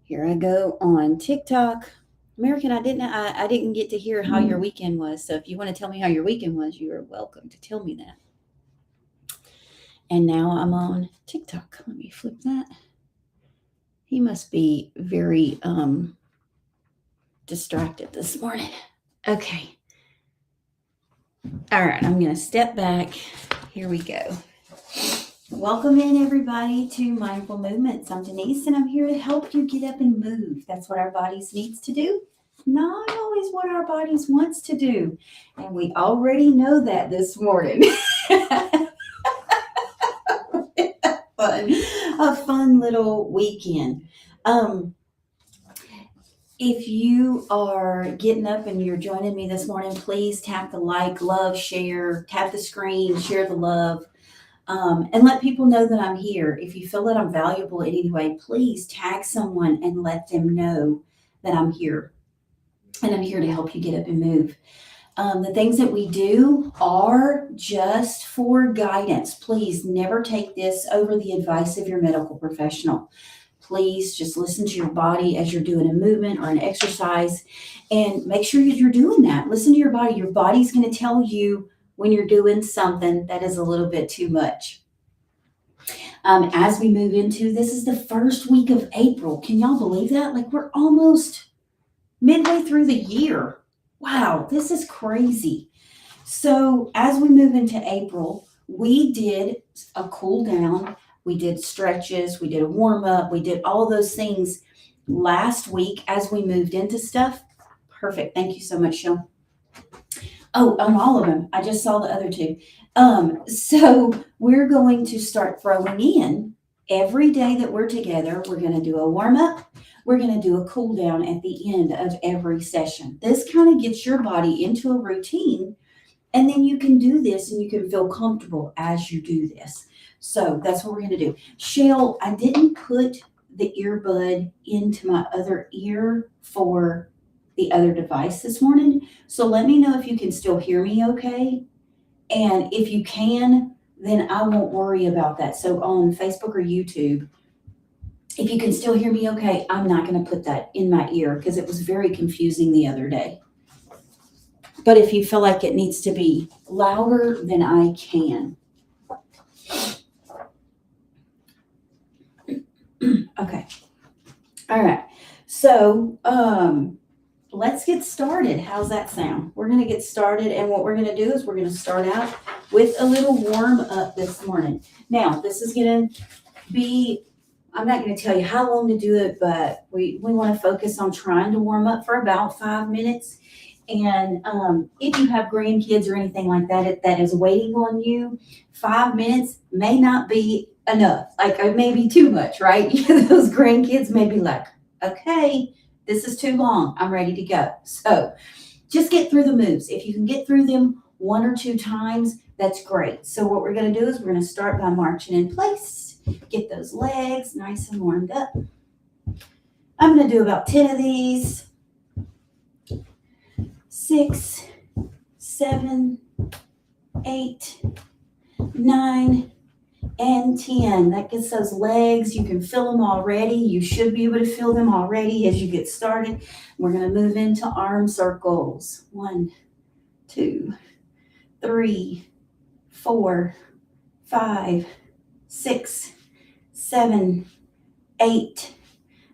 Here I go on TikTok. American, I didn't get to hear how your weekend was. So if you want to tell me how your weekend was, you are welcome to tell me that. And now I'm on TikTok. Let me flip that. He must be very distracted this morning. Okay. All right, I'm going to step back. Here we go. Welcome in, everybody, to Mindful Movements. I'm Denise, and I'm here to help you get up and move. That's what our bodies needs to do, not always what our bodies wants to do. And we already know that this morning. A fun little weekend. If you are getting up and you're joining me this morning, please tap the like, love, share, tap the screen, share the love, and let people know that I'm here. If you feel that I'm valuable in any way, please tag someone and let them know that I'm here. And I'm here to help you get up and move. The things that we do are just for guidance. Please never take this over the advice of your medical professional. Please just listen to your body as you're doing a movement or an exercise and make sure that you're doing that. Listen to your body. Your body's going to tell you when you're doing something that is a little bit too much. As we move into this is the first week of April. Can y'all believe that? Like we're almost midway through the year. Wow, this is crazy. So as we move into April, we did a cool down. We did stretches. We did a warm up. We did all those things last week as we moved into stuff. Perfect. Thank you so much, Shel. Oh, on all of them. I just saw the other two. So we're going to start throwing in every day that we're together. We're going to do a warm up. We're going to do a cool down at the end of every session. This kind of gets your body into a routine, and then you can do this and you can feel comfortable as you do this. So that's what we're going to do. Shell, I didn't put the earbud into my other ear for the other device this morning. So let me know if you can still hear me okay. And if you can, then I won't worry about that. So on Facebook or YouTube, if you can still hear me okay, I'm not going to put that in my ear because it was very confusing the other day. But if you feel like it needs to be louder, then I can. Okay. All right. So let's get started. How's that sound? We're going to get started. And what we're going to do is we're going to start out with a little warm up this morning. Now, this is going to be, I'm not going to tell you how long to do it, but we want to focus on trying to warm up for about 5 minutes. And if you have grandkids or anything like that that is waiting on you, 5 minutes may not be enough. Like it may be too much, right? Those grandkids may be like, okay, this is too long. I'm ready to go. So just get through the moves. If you can get through them 1 or 2 times, that's great. So what we're going to do is we're going to start by marching in place. Get those legs nice and warmed up. I'm going to do about 10 of these. 6, 7, 8, 9, and 10. That gets those legs. You can feel them already. You should be able to feel them already as you get started. We're going to move into arm circles. 1, 2, 3, 4, 5, 6, 7, 8,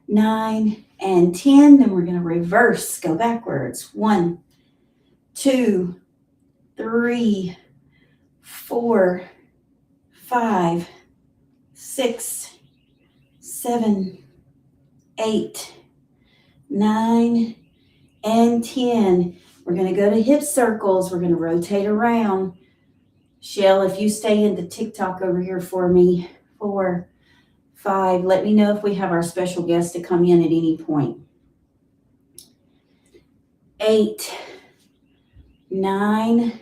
9, and 10. Then we're going to reverse, go backwards. 1, 2, 3, 4, 5, 6, 7, 8, 9, and 10. We're going to go to hip circles. We're going to rotate around. Shell, if you stay in the TikTok over here for me. 4, 5. Let me know if we have our special guest to come in at any point. 8, 9,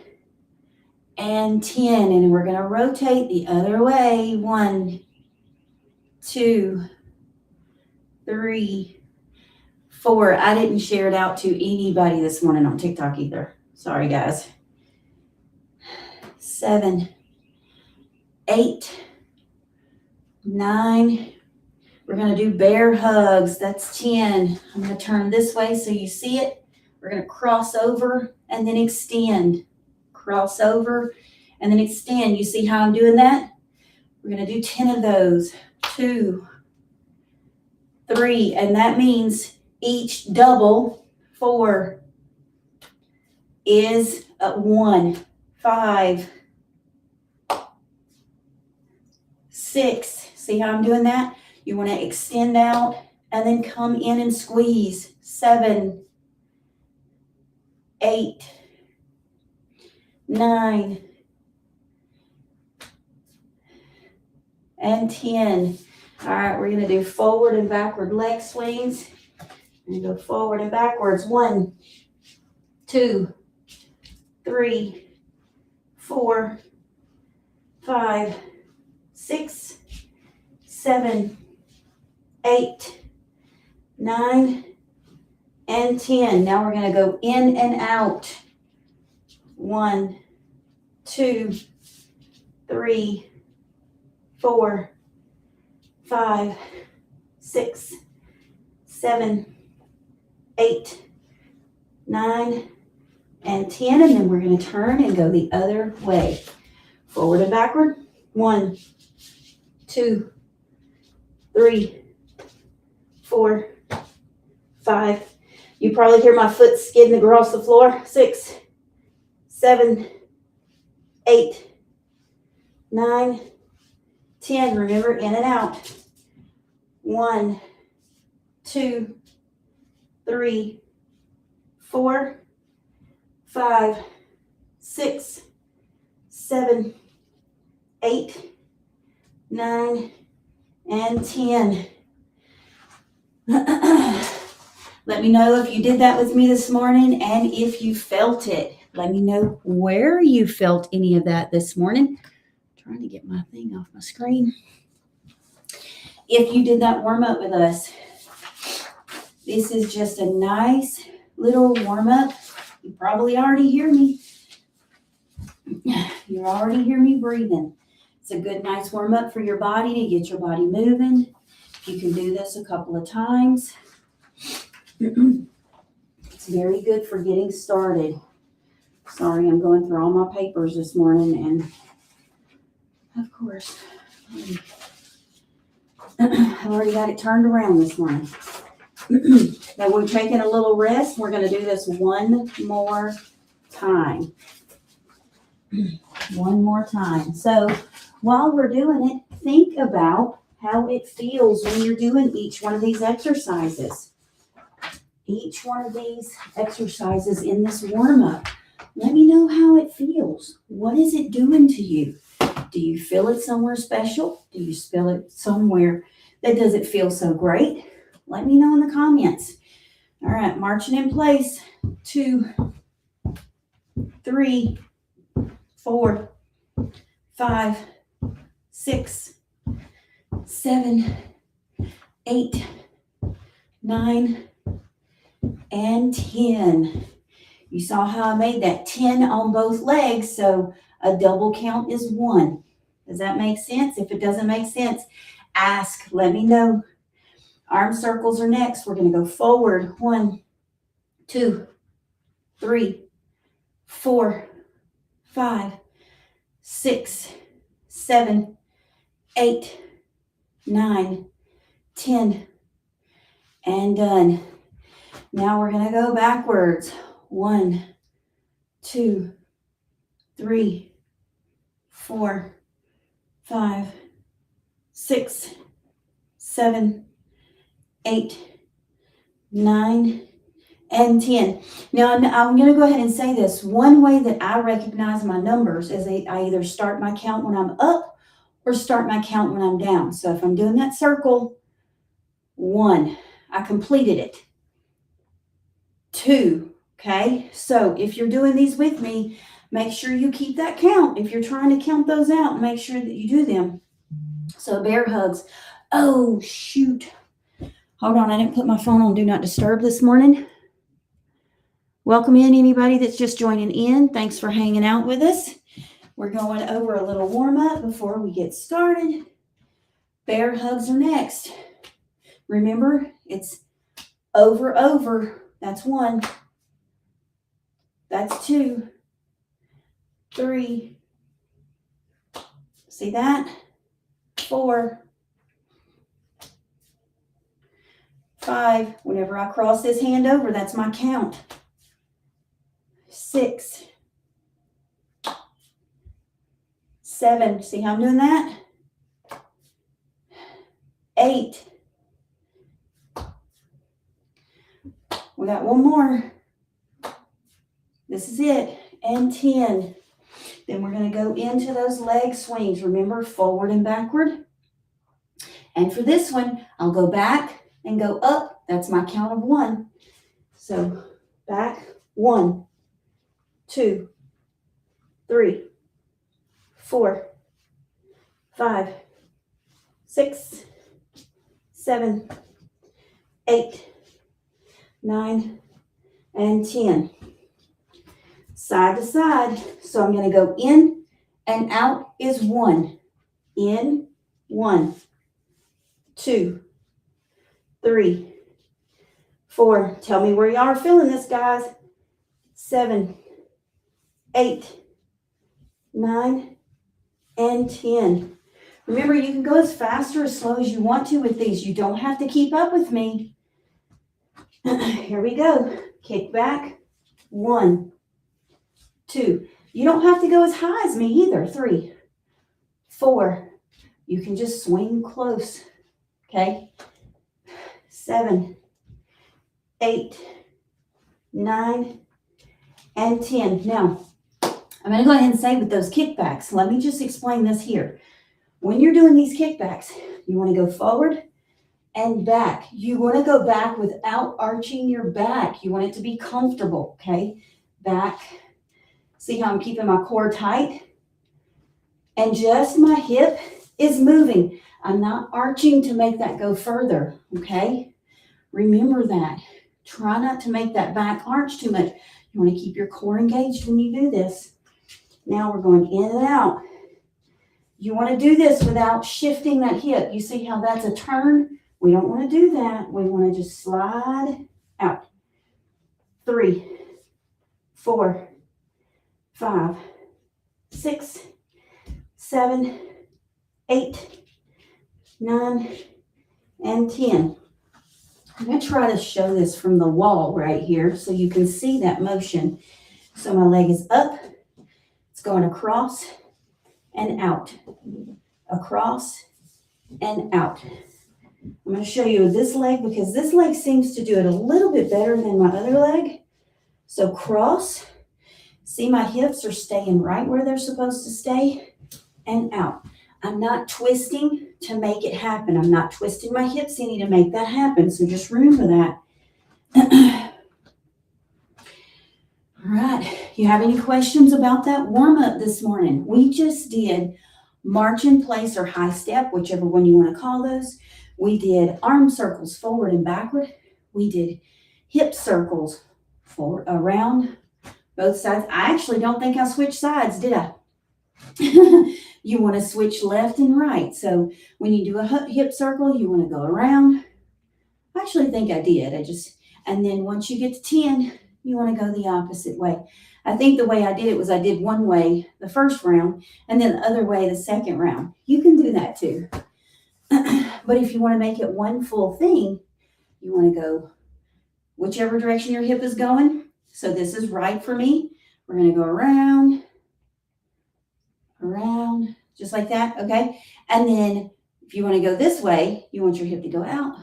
and 10. And we're going to rotate the other way. 1, 2, 3, 4. I didn't share it out to anybody this morning on TikTok either. Sorry, guys. 7, 8, 9. We're going to do bear hugs. That's 10. I'm going to turn this way so you see it. We're going to cross over and then extend. Cross over and then extend. You see how I'm doing that? We're going to do 10 of those. 2, 3, and that means each double. 4 is 1. 5, 6. See how I'm doing that? You want to extend out and then come in and squeeze. 7, 8, 9, and 10. All right, we're going to do forward and backward leg swings. And go forward and backwards. 1, 2, 3, 4, 5, 6, 7, 8, 9, and 10. Now we're going to go in and out. 1, 2, 3, 4, 5, 6, 7, 8, 9, and 10. And then we're going to turn and go the other way. Forward and backward. 1, 2, 3, 4, 5. You probably hear my foot skidding across the floor. 6, 7, 8, 9, 10. Remember, in and out. 1, 2, 3, 4, 5, 6, 7, 8, 9, and 10. Let me know if you did that with me this morning and if you felt it. Let me know where you felt any of that this morning. I'm trying to get my thing off my screen. If you did that warm up with us, this is just a nice little warm up. You probably already hear me. You already hear me breathing. It's a good, nice warm up for your body to get your body moving. You can do this a couple of times. It's very good for getting started. Sorry, I'm going through all my papers this morning, and of course, I've already got it turned around this morning. Now we're taking a little rest. We're going to do this one more time. One more time. So while we're doing it, think about how it feels when you're doing each one of these exercises. Each one of these exercises in this warm-up. Let me know how it feels. What is it doing to you? Do you feel it somewhere special? Do you feel it somewhere that doesn't feel so great? Let me know in the comments. All right, marching in place. 2, 3, 4, 5, 6, 7, 8, 9, and 10. You saw how I made that 10 on both legs, so a double count is 1. Does that make sense? If it doesn't make sense, ask. Let me know. Arm circles are next. We're going to go forward. 1, 2, 3, 4, 5, 6, 7, 8, 9, 10, and done. Now we're going to go backwards. 1, 2, 3, 4, 5, 6, 7, 8, 9, and 10. Now I'm going to go ahead and say this. One way that I recognize my numbers is I either start my count when I'm up or start my count when I'm down. So if I'm doing that circle, 1, I completed it. 2, okay? So if you're doing these with me, make sure you keep that count. If you're trying to count those out, make sure that you do them. So bear hugs. Oh, shoot. Hold on, I didn't put my phone on Do Not Disturb this morning. Welcome in anybody that's just joining in. Thanks for hanging out with us. We're going over a little warm-up before we get started. Bear hugs are next. Remember, it's over, over. That's 1. That's 2. 3. See that? 4. 5. Whenever I cross this hand over, that's my count. 6. 7. See how I'm doing that? 8. We got one more. This is it. And 10. Then we're going to go into those leg swings. Remember, forward and backward. And for this one, I'll go back and go up. That's my count of 1. So back, 1, 2, 3, 4, 5, 6, 7, 8, 9, and 10. Side to side. So I'm going to go in and out is 1. In, 1, 2, 3, 4. Tell me where you are feeling this, guys. 7, 8, 9, and 10. Remember, you can go as fast or as slow as you want to with these. You don't have to keep up with me. Here we go. Kick back. 1, 2. You don't have to go as high as me either. 3, 4. You can just swing close. Okay. 7, 8, 9, and 10. Now, I'm going to go ahead and say with those kickbacks, let me just explain this here. When you're doing these kickbacks, you want to go forward and back. You want to go back without arching your back. You want it to be comfortable, okay? Back. See how I'm keeping my core tight? And just my hip is moving. I'm not arching to make that go further, okay? Remember that. Try not to make that back arch too much. You want to keep your core engaged when you do this. Now we're going in and out. You want to do this without shifting that hip. You see how that's a turn? We don't want to do that. We want to just slide out. 3, 4, 5, 6, 7, 8, 9, and 10. I'm going to try to show this from the wall right here so you can see that motion. So my leg is up. It's going across and out. Across and out. I'm going to show you this leg because this leg seems to do it a little bit better than my other leg. So cross. See, my hips are staying right where they're supposed to stay, and out. I'm not twisting to make it happen. I'm not twisting my hips any to make that happen. So just remember that. All right. You have any questions about that warm-up this morning? We just did march in place or high step, whichever one you want to call those. We did arm circles forward and backward. We did hip circles forward, around both sides. I actually don't think I switched sides, did I? You want to switch left and right. So when you do a hip circle, you want to go around. I actually think I did. And then once you get to 10, you want to go the opposite way. I think the way I did it was I did one way the first round and then the other way the second round. You can do that too. But if you want to make it one full thing, you want to go whichever direction your hip is going. So this is right for me. We're going to go around, just like that, okay? And then if you want to go this way, you want your hip to go out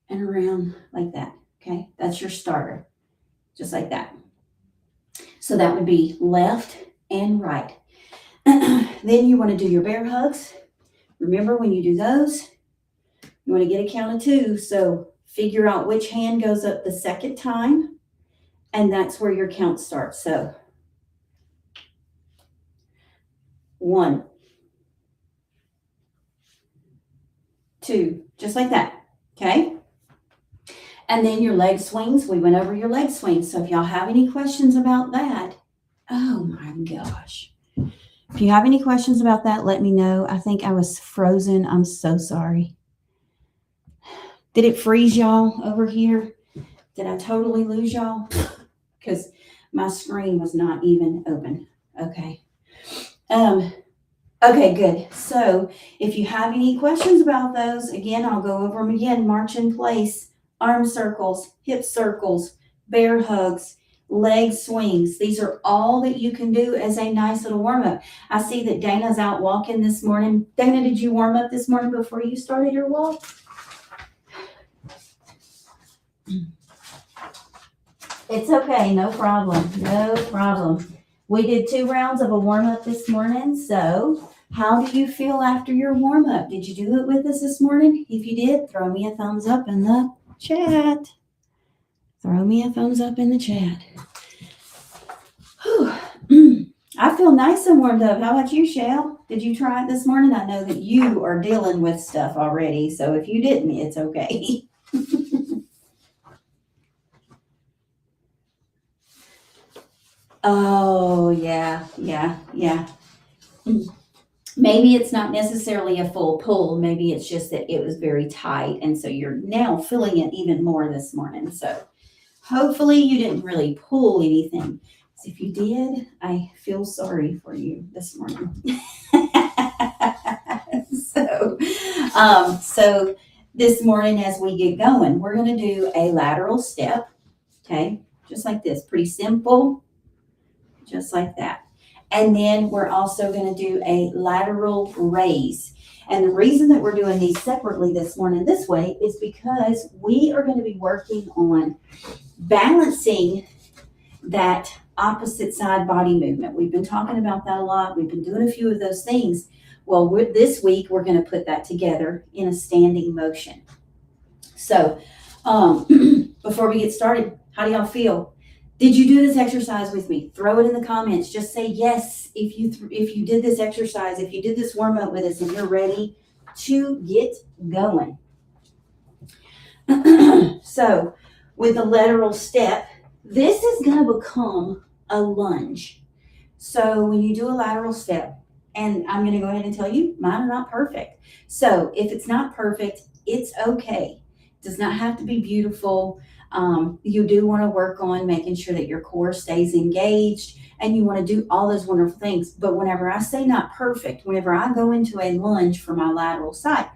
and around like that, okay? That's your starter, just like that. So that would be left and right. Then you want to do your bear hugs. Remember, when you do those, you want to get a count of 2. So figure out which hand goes up the second time, and that's where your count starts. So 1, 2, just like that, okay? And then your leg swings. We went over your leg swings. So if y'all have any questions about that, oh my gosh. If you have any questions about that, let me know. I think I was frozen. I'm so sorry. Did it freeze y'all over here? Did I totally lose y'all? Because my screen was not even open. Okay. Okay, good. So if you have any questions about those, again, I'll go over them again. March in place, arm circles, hip circles, bear hugs, leg swings. These are all that you can do as a nice little warm up. I see that Dana's out walking this morning. Dana, did you warm up this morning before you started your walk? It's okay, no problem, no problem. We did 2 rounds of a warm up this morning, so how do you feel after your warm up? Did you do it with us this morning? If you did, throw me a thumbs up in the chat. Throw me a thumbs up in the chat. Whew. I feel nice and warmed up. How about you, Shell? Did you try it this morning? I know that you are dealing with stuff already, so if you didn't, it's okay. Oh, yeah. Maybe it's not necessarily a full pull. Maybe it's just that it was very tight. And so you're now feeling it even more this morning. So hopefully you didn't really pull anything. So if you did, I feel sorry for you this morning. So this morning as we get going, we're going to do a lateral step. Okay. Just like this. Pretty simple. Just like that. And then we're also going to do a lateral raise. And the reason that we're doing these separately this morning this way is because we are going to be working on balancing that opposite side body movement. We've been talking about that a lot. We've been doing a few of those things. Well, this week we're going to put that together in a standing motion. So before we get started, how do y'all feel? Did you do this exercise with me? Throw it in the comments. Just say yes if you did this exercise, if you did this warm up with us and you're ready to get going. So with the lateral step, this is going to become a lunge. So when you do a lateral step, and I'm going to go ahead and tell you, mine are not perfect. So if it's not perfect, it's okay. It does not have to be beautiful. You do want to work on making sure that your core stays engaged and you want to do all those wonderful things. But whenever I say not perfect, whenever I go into a lunge for my lateral side,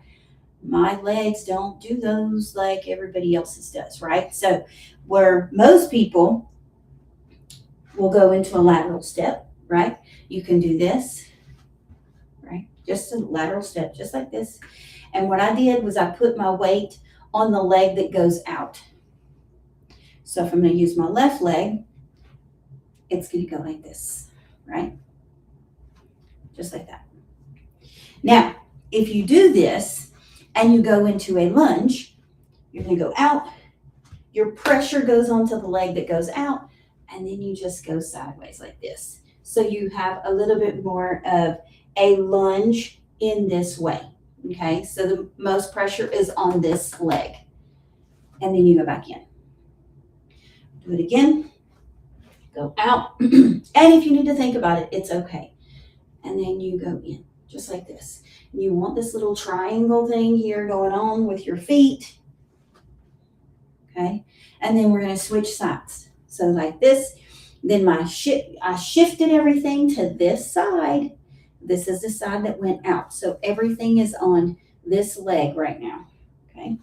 my legs don't do those like everybody else's does, right? So where most people will go into a lateral step, right? You can do this, right? Just a lateral step, just like this. And what I did was I put my weight on the leg that goes out. So if I'm going to use my left leg, it's going to go like this, right? Just like that. Now, if you do this and you go into a lunge, you're going to go out, your pressure goes onto the leg that goes out, and then you just go sideways like this. So you have a little bit more of a lunge in this way, okay? So the most pressure is on this leg, and then you go back in. Do it again, go out, and if you need to think about it, it's okay. And then you go in, just like this. You want this little triangle thing here going on with your feet, okay? And then we're going to switch sides. So like this, then I shifted everything to this side. This is the side that went out. So everything is on this leg right now, okay?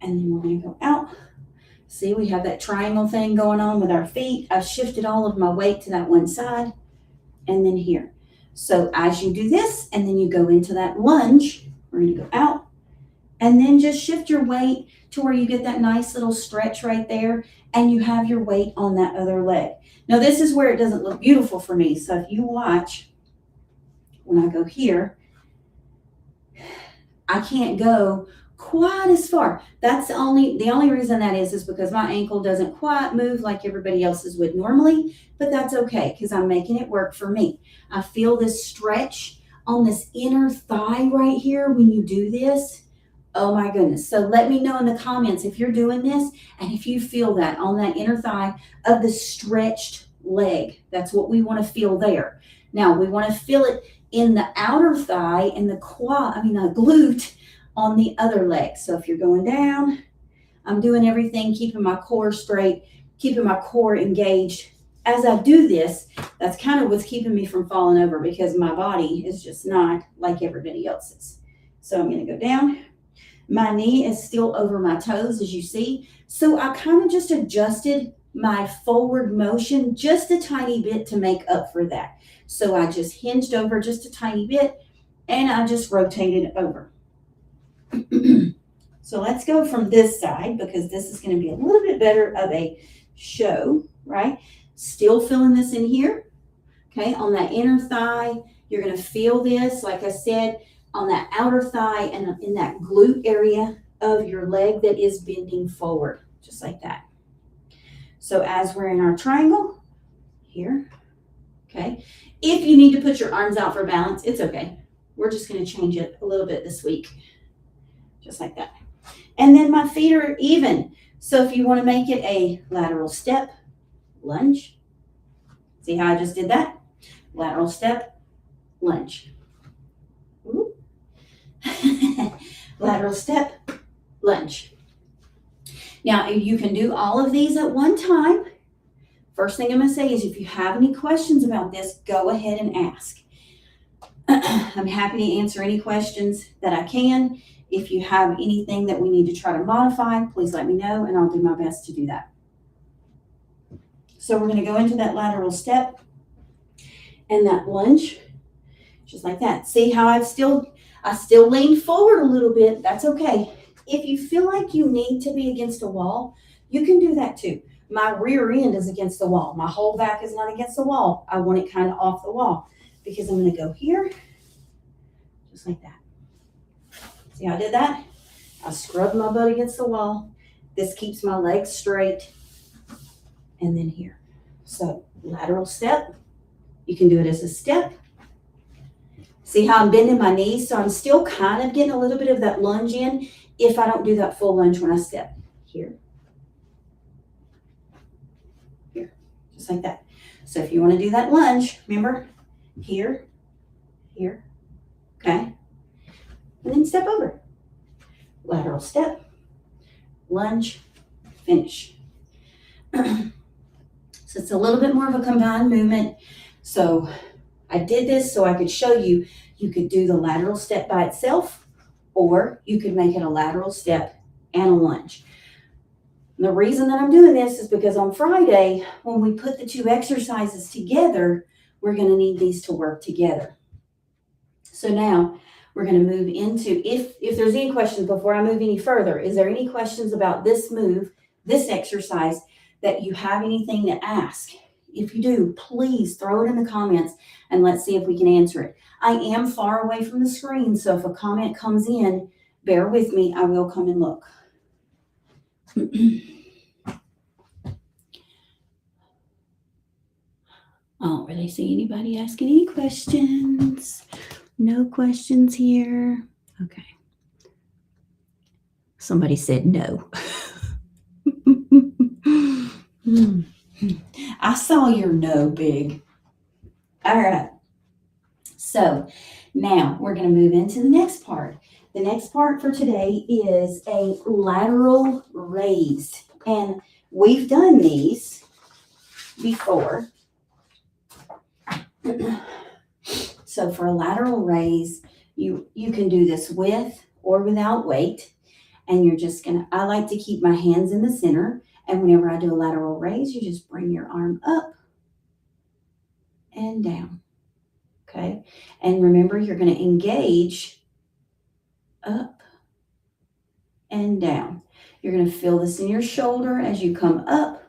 And then we're going to go out. See, we have that triangle thing going on with our feet. I've shifted all of my weight to that one side and then here. So as you do this and then you go into that lunge, we're going to go out and then just shift your weight to where you get that nice little stretch right there and you have your weight on that other leg. Now this is where it doesn't look beautiful for me. So if you watch, when I go here, I can't go quite as far. That's the only reason that is because my ankle doesn't quite move like everybody else's would normally, but that's okay because I'm making it work for me. I feel this stretch on this inner thigh right here when you do this. Oh my goodness. So let me know in the comments if you're doing this and if you feel that on that inner thigh of the stretched leg. That's what we want to feel there. Now we want to feel it in the outer thigh and the glute on the other leg. So if you're going down, I'm doing everything, keeping my core straight, keeping my core engaged. As I do this, that's kind of what's keeping me from falling over because my body is just not like everybody else's. So I'm going to go down. My knee is still over my toes, as you see. So I kind of just adjusted my forward motion just a tiny bit to make up for that. So I just hinged over just a tiny bit and I just rotated over. So let's go from this side because this is going to be a little bit better of a show, right? Still feeling this in here, okay? On that inner thigh, you're going to feel this, like I said, on that outer thigh and in that glute area of your leg that is bending forward, just like that. So as we're in our triangle, here, okay? If you need to put your arms out for balance, it's okay. We're just going to change it a little bit this week, just like that. And then my feet are even. So if you want to make it a lateral step, lunge. See how I just did that? Lateral step, lunge. Lateral step, lunge. Now, you can do all of these at one time. First thing I'm going to say is if you have any questions about this, go ahead and ask. I'm happy to answer any questions that I can. If you have anything that we need to try to modify, please let me know and I'll do my best to do that. So we're going to go into that lateral step and that lunge, just like that. See how I still lean forward a little bit. That's okay. If you feel like you need to be against a wall, you can do that too. My rear end is against the wall. My whole back is not against the wall. I want it kind of off the wall because I'm going to go here, just like that. See how I did that? I scrubbed my butt against the wall. This keeps my legs straight. And then here. So lateral step. You can do it as a step. See how I'm bending my knees? So I'm still kind of getting a little bit of that lunge in if I don't do that full lunge when I step. Here. Here. Just like that. So if you want to do that lunge, remember, here, here, okay? And then step over. Lateral step, lunge, finish. So it's a little bit more of a combined movement. So I did this so I could show you, you could do the lateral step by itself, or you could make it a lateral step and a lunge. And the reason that I'm doing this is because on Friday, when we put the two exercises together, we're going to need these to work together. So now we're going to move into, if there's any questions before I move any further, is there any questions about this move, this exercise, that you have anything to ask? If you do, please throw it in the comments and let's see if we can answer it. I am far away from the screen, so if a comment comes in, bear with me, I will come and look. I don't really see anybody asking any questions. No questions here. Okay. Somebody said no. I saw your no, Big. All right. So now we're going to move into the next part. The next part for today is a lateral raise. And we've done these before. So for a lateral raise, you can do this with or without weight. And you're just going to, I like to keep my hands in the center. And whenever I do a lateral raise, you just bring your arm up and down. Okay. And remember, you're going to engage up and down. You're going to feel this in your shoulder as you come up,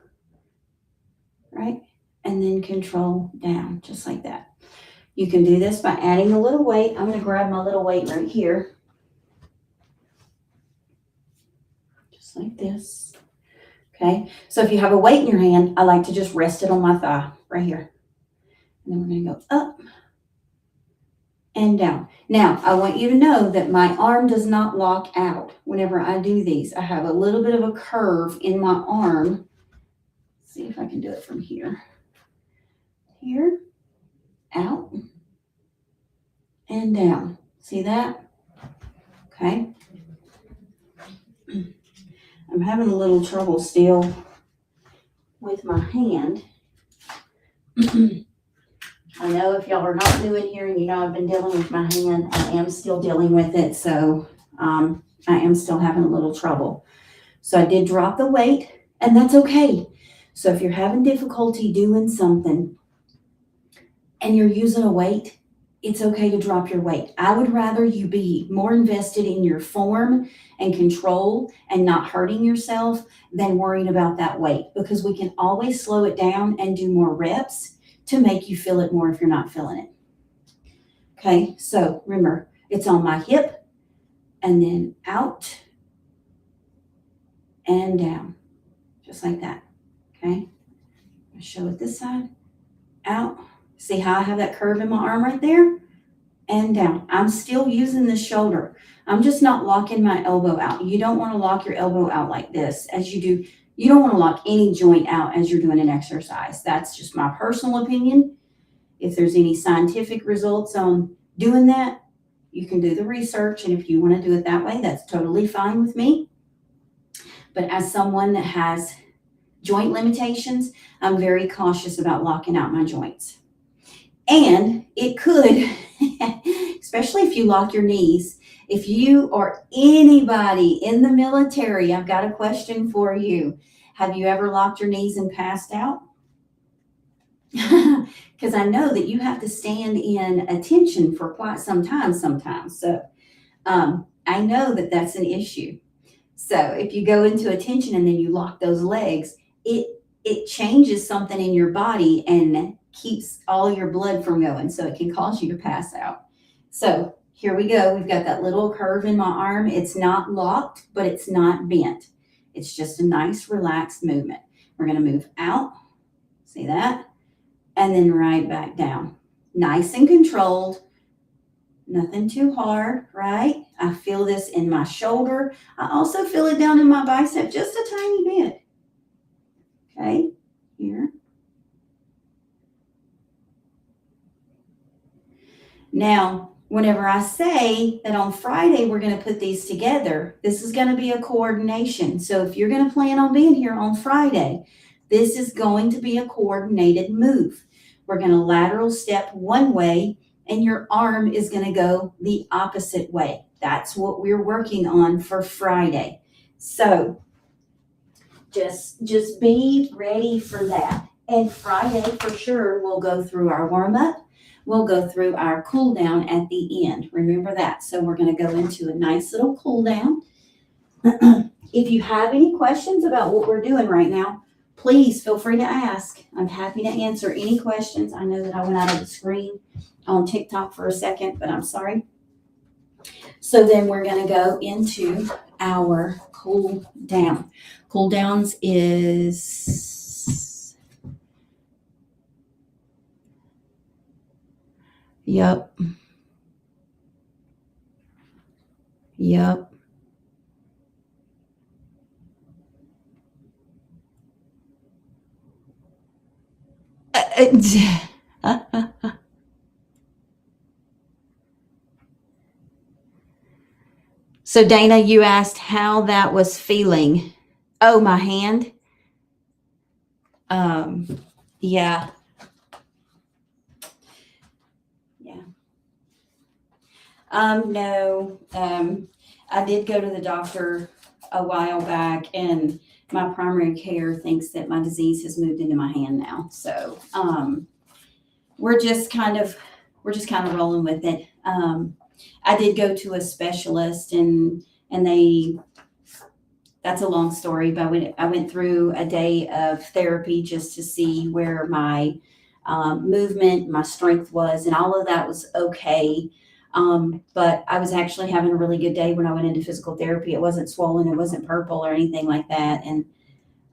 right? And then control down, just like that. You can do this by adding a little weight. I'm going to grab my little weight right here. Just like this. Okay. So if you have a weight in your hand, I like to just rest it on my thigh right here. And then we're going to go up and down. Now, I want you to know that my arm does not lock out whenever I do these. I have a little bit of a curve in my arm. Let's see if I can do it from here. Here, out, and down. See that? Okay. I'm having a little trouble still with my hand. I know if y'all are not new in here and you know I've been dealing with my hand, I am still dealing with it. So I am still having a little trouble. So I did drop the weight, and that's okay. So if you're having difficulty doing something and you're using a weight, it's okay to drop your weight. I would rather you be more invested in your form and control and not hurting yourself than worrying about that weight, because we can always slow it down and do more reps to make you feel it more if you're not feeling it. Okay, so remember, it's on my hip and then out and down, just like that. Okay, I'll show it this side, out. See how I have that curve in my arm right there? And down. I'm still using the shoulder. I'm just not locking my elbow out. You don't want to lock your elbow out like this as you do. You don't want to lock any joint out as you're doing an exercise. That's just my personal opinion. If there's any scientific results on doing that, you can do the research. And if you want to do it that way, that's totally fine with me. But as someone that has joint limitations, I'm very cautious about locking out my joints. And it could, especially if you lock your knees, if you or anybody in the military, I've got a question for you. Have you ever locked your knees and passed out? Because I know that you have to stand in attention for quite some time sometimes. So I know that that's an issue. So if you go into attention and then you lock those legs, it changes something in your body and keeps all your blood from going, so it can cause you to pass out. So here we go. We've got that little curve in my arm. It's not locked, but it's not bent. It's just a nice relaxed movement. We're going to move out. See that? And then right back down. Nice and controlled. Nothing too hard, right? I feel this in my shoulder. I also feel it down in my bicep, just a tiny bit. Okay, here. Now, whenever I say that on Friday we're going to put these together, this is going to be a coordination. So if you're going to plan on being here on Friday, this is going to be a coordinated move. We're going to lateral step one way, and your arm is going to go the opposite way. That's what we're working on for Friday. So just be ready for that. And Friday, for sure, we'll go through our warm-up. We'll go through our cool down at the end. Remember that. So we're going to go into a nice little cool down. If you have any questions about what we're doing right now, please feel free to ask. I'm happy to answer any questions. I know that I went out of the screen on TikTok for a second, but I'm sorry. So then we're going to go into our cool down. Cool downs is, yep. So Dana, you asked how that was feeling. Oh, my hand. Yeah. No. I did go to the doctor a while back, and my primary care thinks that my disease has moved into my hand now. So we're just kind of rolling with it. I did go to a specialist, and that's a long story, but I went through a day of therapy just to see where my movement, my strength was, and all of that was okay. But I was actually having a really good day when I went into physical therapy. It wasn't swollen, it wasn't purple or anything like that. And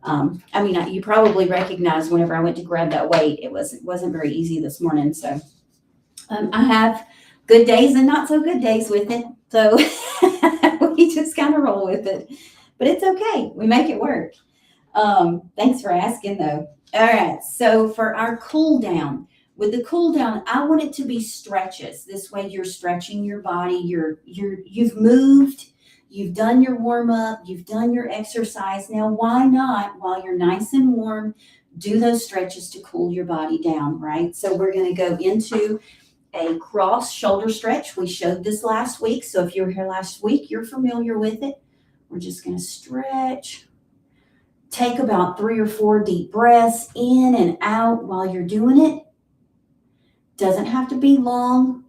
I mean, you probably recognize whenever I went to grab that weight, it wasn't very easy this morning. So I have good days and not so good days with it. So we just kind of roll with it. But it's okay. We make it work. Thanks for asking, though. All right. So for our cool down, with the cool down, I want it to be stretches. This way, you're stretching your body. You've moved. You've done your warm up, you've done your exercise. Now, why not, while you're nice and warm, do those stretches to cool your body down, right? So we're going to go into a cross shoulder stretch. We showed this last week. So if you were here last week, you're familiar with it. We're just going to stretch. Take about 3 or 4 deep breaths in and out while you're doing it. Doesn't have to be long.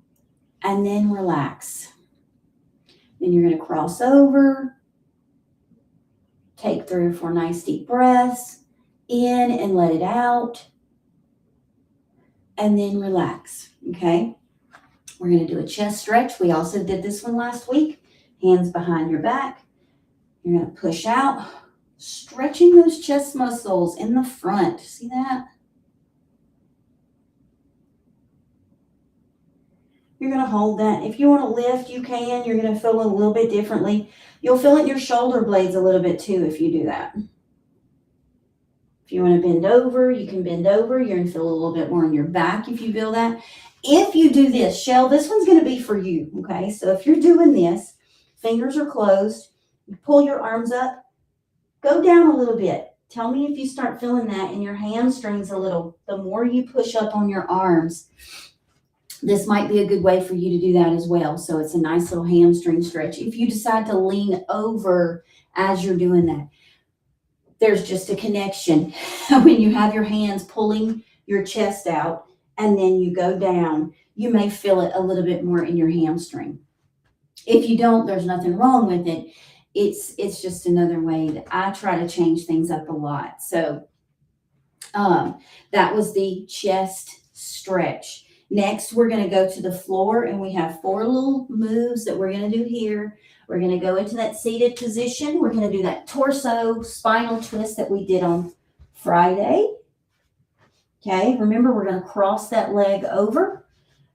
And then relax. Then you're going to cross over. Take 3 or 4 nice deep breaths in and let it out. And then relax. Okay. We're going to do a chest stretch. We also did this one last week. Hands behind your back. You're going to push out. Stretching those chest muscles in the front. See that? You're going to hold that. If you want to lift, you can. You're going to feel it a little bit differently. You'll feel it in your shoulder blades a little bit too if you do that. If you want to bend over, you can bend over. You're going to feel a little bit more in your back if you feel that. If you do this, Shell, this one's going to be for you, okay? So if you're doing this, fingers are closed, you pull your arms up, go down a little bit. Tell me if you start feeling that in your hamstrings a little. The more you push up on your arms, this might be a good way for you to do that as well. So it's a nice little hamstring stretch. If you decide to lean over as you're doing that, there's just a connection. When you have your hands pulling your chest out and then you go down, you may feel it a little bit more in your hamstring. If you don't, there's nothing wrong with it. It's just another way that I try to change things up a lot. So that was the chest stretch. Next, we're going to go to the floor, and we have 4 little moves that we're going to do here. We're going to go into that seated position. We're going to do that torso spinal twist that we did on Friday. Okay, remember, we're going to cross that leg over.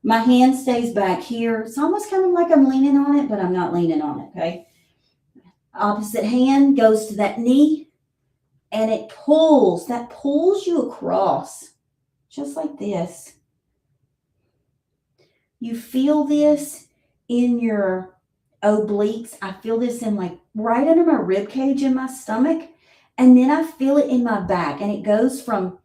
My hand stays back here. It's almost kind of like I'm leaning on it, but I'm not leaning on it, okay? Opposite hand goes to that knee, and it pulls. That pulls you across, just like this. You feel this in your obliques. I feel this in like right under my rib cage in my stomach, and then I feel it in my back, and it goes from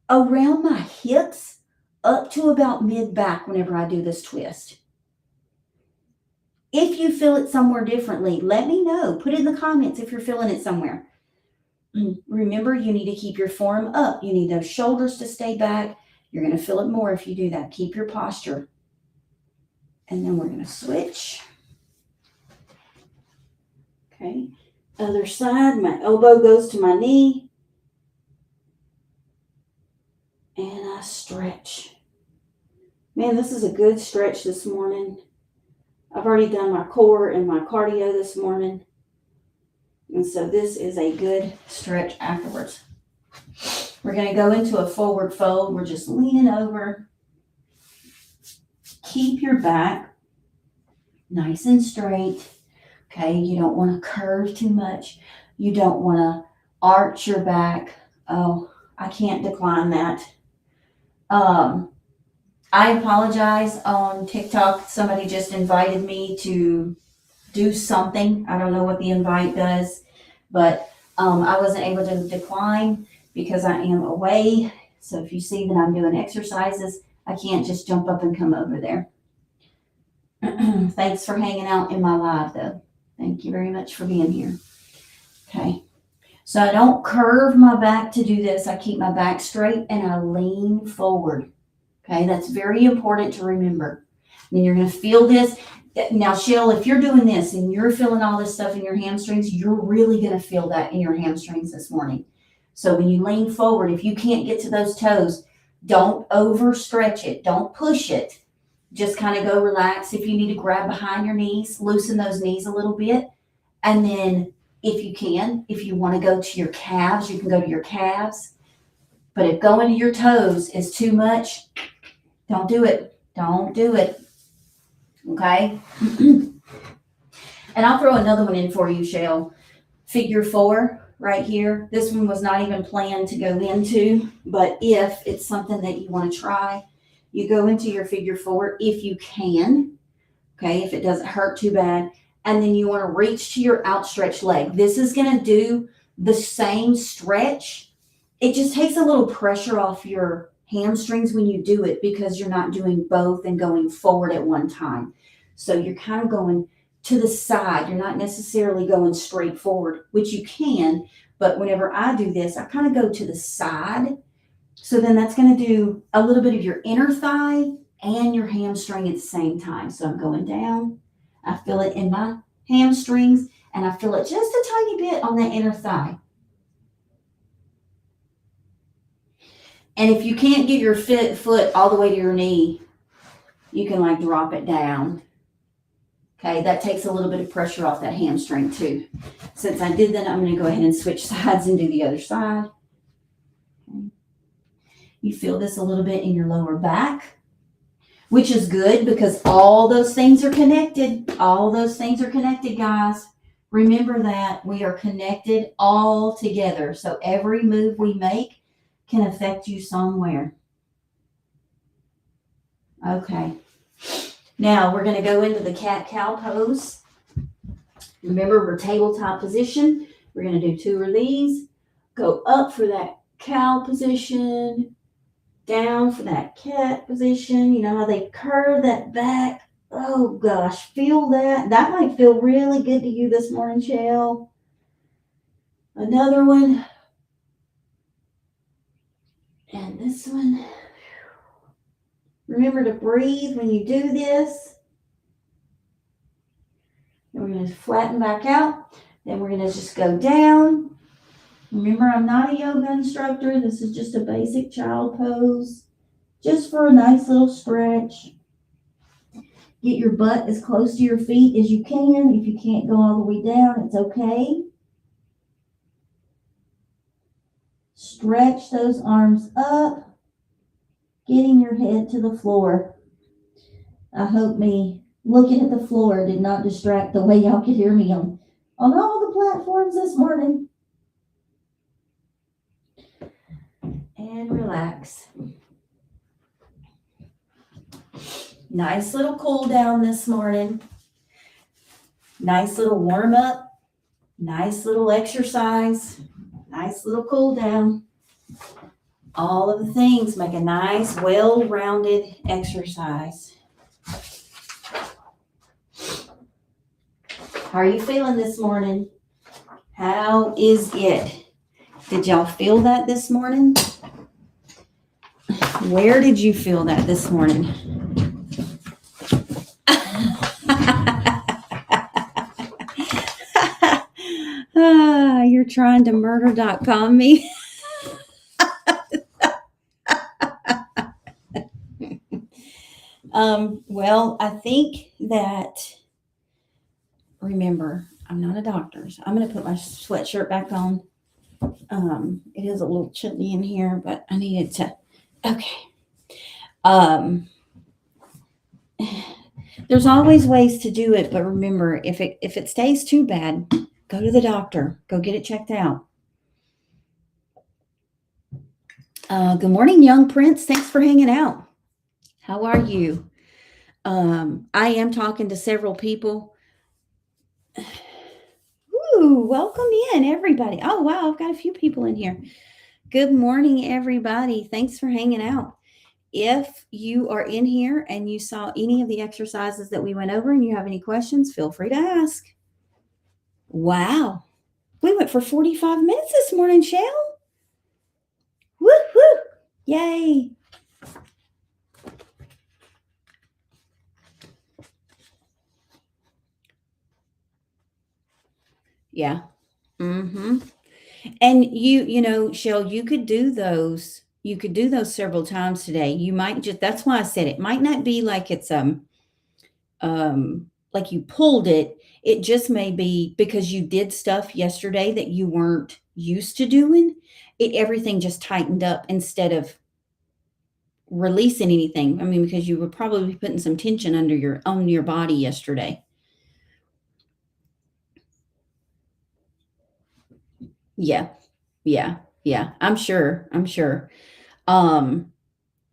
around my hips up to about mid-back whenever I do this twist. If you feel it somewhere differently, let me know. Put it in the comments if you're feeling it somewhere. Remember, you need to keep your form up. You need those shoulders to stay back. You're going to feel it more if you do that. Keep your posture. And then we're going to switch. Okay. Other side. My elbow goes to my knee. And I stretch. Man, this is a good stretch this morning. I've already done my core and my cardio this morning. And so this is a good stretch afterwards. We're going to go into a forward fold. We're just leaning over. Keep your back nice and straight. Okay, you don't want to curve too much. You don't want to arch your back. Oh, I can't decline that. I apologize. On TikTok, somebody just invited me to do something. I don't know what the invite does, but I wasn't able to decline because I am away. So if you see that I'm doing exercises, I can't just jump up and come over there. Thanks for hanging out in my live, though. Thank you very much for being here. Okay. So I don't curve my back to do this. I keep my back straight and I lean forward. Okay, that's very important to remember. And you're going to feel this. Now, Shell, if you're doing this and you're feeling all this stuff in your hamstrings, you're really going to feel that in your hamstrings this morning. So when you lean forward, if you can't get to those toes, don't overstretch it. Don't push it. Just kind of go relax. If you need to grab behind your knees, loosen those knees a little bit. And then if you can, if you want to go to your calves, you can go to your calves. But if going to your toes is too much, don't do it. Don't do it. Okay? And I'll throw another one in for you, Shell. Figure 4 right here. This one was not even planned to go into, but if it's something that you want to try, you go into your figure 4 if you can. Okay? If it doesn't hurt too bad. and then you want to reach to your outstretched leg. This is going to do the same stretch. It just takes a little pressure off your hamstrings when you do it because you're not doing both and going forward at one time. So you're kind of going to the side. You're not necessarily going straight forward, which you can, but whenever I do this, I kind of go to the side. So then that's going to do a little bit of your inner thigh and your hamstring at the same time. So I'm going down. I feel it in my hamstrings, and I feel it just a tiny bit on that inner thigh. And if you can't get your foot all the way to your knee, you can like drop it down. Okay, that takes a little bit of pressure off that hamstring too. Since I did that, I'm going to go ahead and switch sides and do the other side. Okay. You feel this a little bit in your lower back, which is good because all those things are connected. All those things are connected, guys. Remember that we are connected all together. So every move we make can affect you somewhere. Okay. Now we're going to go into the cat-cow pose. Remember, we're tabletop position. We're going to do 2 of these. Go up for that cow position. Down for that cat position. You know how they curve that back. Oh gosh, feel that. That might feel really good to you this morning, Shell. Another one. And this one. Remember to breathe when you do this. And we're going to flatten back out. Then we're going to just go down. Remember, I'm not a yoga instructor. This is just a basic child pose. Just for a nice little stretch. Get your butt as close to your feet as you can. If you can't go all the way down, it's okay. Stretch those arms up. Getting your head to the floor. I hope me looking at the floor did not distract the way y'all could hear me on all the platforms this morning. And relax. Nice little cool down this morning. Nice little warm up. Nice little exercise. Nice little cool down. All of the things make a nice, well-rounded exercise. How are you feeling this morning? How is it? Did y'all feel that this morning? Where did you feel that this morning? You're trying to murder.com me. Well, I think that, remember, I'm not a doctor, so I'm going to put my sweatshirt back on. It is a little chilly in here, but I needed to, okay. There's always ways to do it, but remember, if it stays too bad, go to the doctor. Go get it checked out. Good morning, young Prince. Thanks for hanging out. How are you? I am talking to several people. Woo, welcome in, everybody. Oh, wow, I've got a few people in here. Good morning, everybody. Thanks for hanging out. If you are in here and you saw any of the exercises that we went over and you have any questions, feel free to ask. Wow. We went for 45 minutes this morning, Shell. Woo-hoo. Yay. Yeah. Mm-hmm. And you know, Shell, you could do those. You could do those several times today. You might just, that's why I said it might not be like it's like you pulled it. It just may be because you did stuff yesterday that you weren't used to doing. Everything just tightened up instead of releasing anything. I mean, because you were probably putting some tension on your body yesterday. Yeah. I'm sure.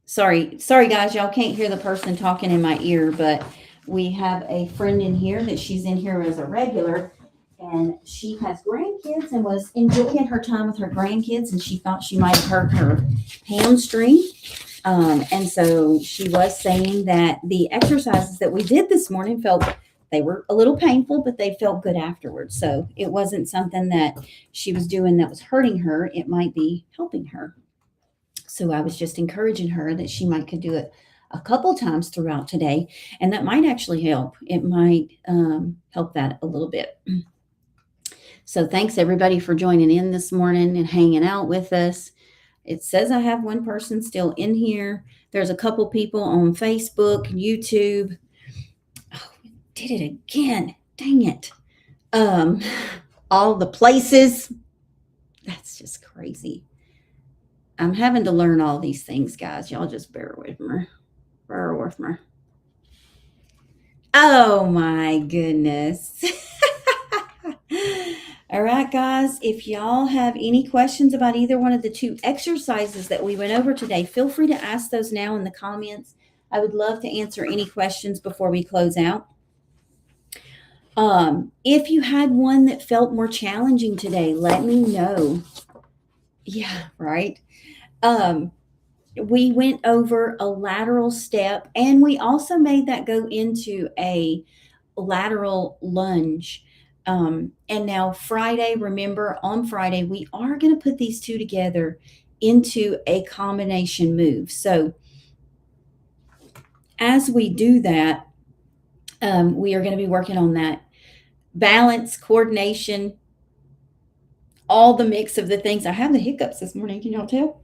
Sorry guys, y'all can't hear the person talking in my ear, but We have a friend in here that she's in here as a regular, and she has grandkids and was enjoying her time with her grandkids, and she thought she might have hurt her hamstring. And so she was saying that the exercises that we did this morning they were a little painful, but they felt good afterwards. So it wasn't something that she was doing that was hurting her. It might be helping her. So I was just encouraging her that she might could do it a couple times throughout today, and that might actually help. It might help that a little bit. So thanks everybody for joining in this morning and hanging out with us. It says I have one person still in here. There's a couple people on Facebook, YouTube. Oh, did it again. Dang it. All the places. That's just crazy. I'm having to learn all these things, guys. Y'all just bear with me. Bear with me. Oh my goodness. All right, guys, if y'all have any questions about either one of the two exercises that we went over today, feel free to ask those now in the comments. I would love to answer any questions before we close out. If you had one that felt more challenging today, let me know. Yeah, right. We went over a lateral step, and we also made that go into a lateral lunge. And now Friday, remember on Friday, we are going to put these two together into a combination move. So as we do that, we are going to be working on that balance, coordination, all the mix of the things. I have the hiccups this morning. Can y'all tell?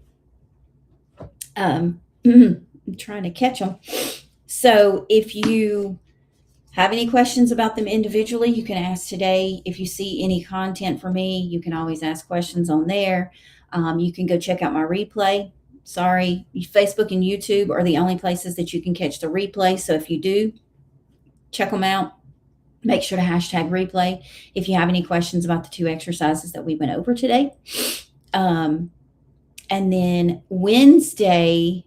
I'm trying to catch them. So if you have any questions about them individually, you can ask today. If you see any content for me, you can always ask questions on there. You can go check out my replay. Sorry, Facebook and YouTube are the only places that you can catch the replay. So if you do, check them out. Make sure to hashtag replay if you have any questions about the two exercises that we went over today. And then Wednesday,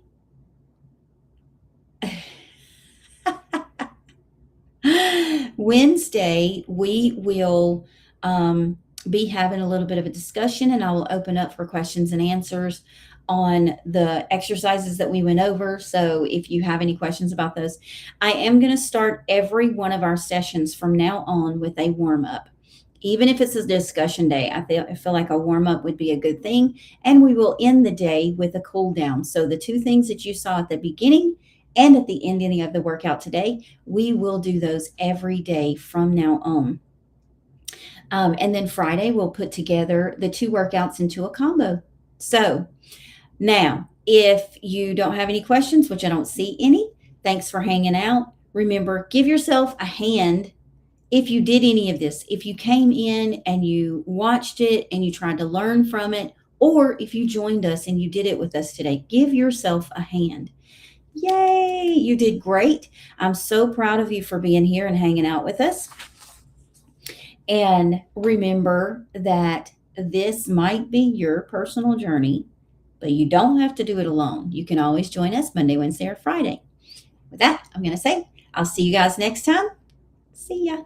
we will be having a little bit of a discussion, and I will open up for questions and answers on the exercises that we went over. So if you have any questions about those, I am going to start every one of our sessions from now on with a warm-up. Even if it's a discussion day, I feel like a warm-up would be a good thing. And we will end the day with a cool down. So the two things that you saw at the beginning and at the ending of the workout today, we will do those every day from now on. And then Friday, we'll put together the two workouts into a combo. So now, if you don't have any questions, which I don't see any, thanks for hanging out. Remember, give yourself a hand if you did any of this. If you came in and you watched it and you tried to learn from it, or if you joined us and you did it with us today, give yourself a hand. Yay, you did great. I'm so proud of you for being here and hanging out with us. And remember that this might be your personal journey, but you don't have to do it alone. You can always join us Monday, Wednesday, or Friday. With that, I'm going to say, I'll see you guys next time. See ya.